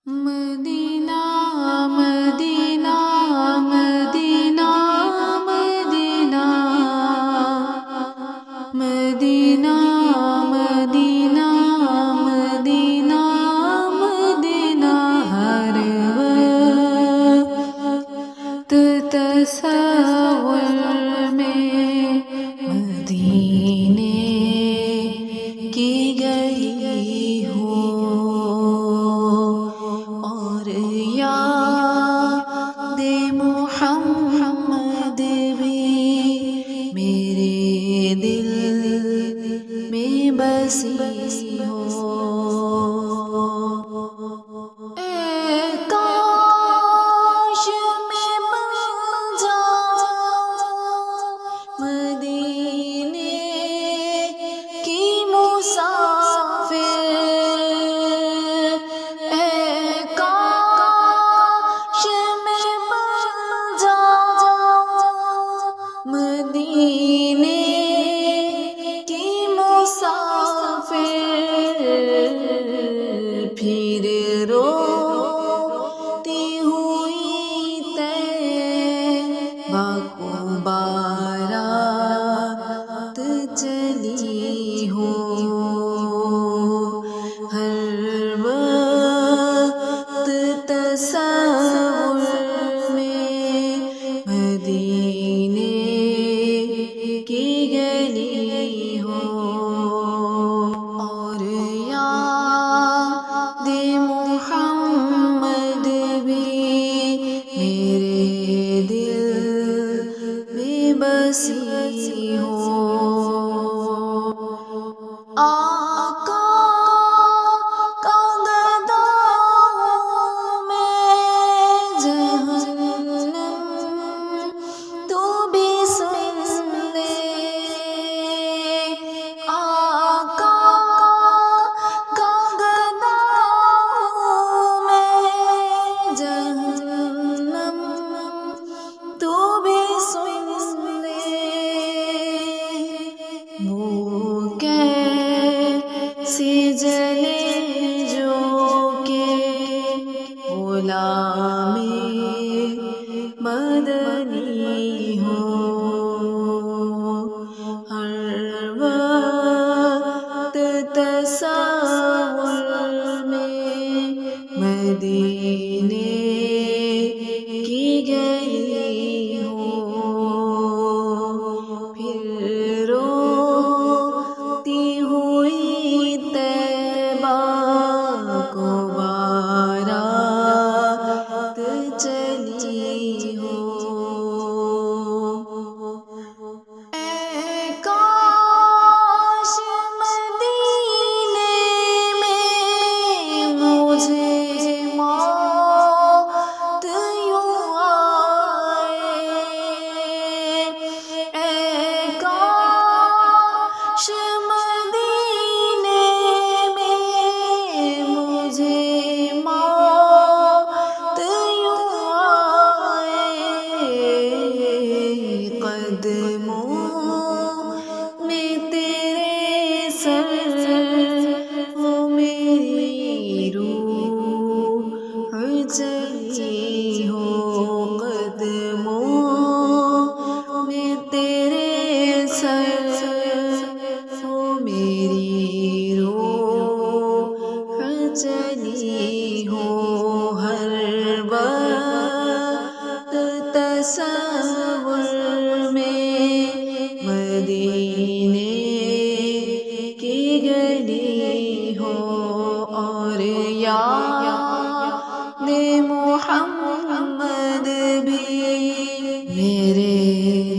مدینہ مدینہ مدینہ مدینہ مدینہ مدینہ مدینہ مدینہ ہر وقت تصور میں مدینے کی گئی ہوں اور یاد محمد بھی میرے دل میں بسی ہو۔ اے کاش میں بن جاؤں مدینے کی مسافر، اے کاش میں بن جاؤں مدینے کی مسافر، پھر روتی ہوئی طیبہ کو بارات چلی ہوں، ہر وقت تصور میں مدینے کی گلی ہوں اور یاد محمد بھی میرے دل میں بسی ہو۔ آقا کا گداؤں میں جہنم تو بھی سن لے، آقا کا گداؤں میں جہنم تو بھی سن لے، وہ کیسے جلے جو کہ غلام مدنی ہو، ہر وقت تصور میں مدینے کی گلی ہو، پھر روتی ہوئی طیبہ کو بارات چلی ہو۔ اے کاش مدینے میں مجھے موت یوں آئے، اے کاش مدینے میں مجھے موت یوں آئے، قدموں میں تیرے سر وہ میری روح چلی ہو، قدموں میں تیرے سر وہ میری روح چلی ہو، ہر وقت تصور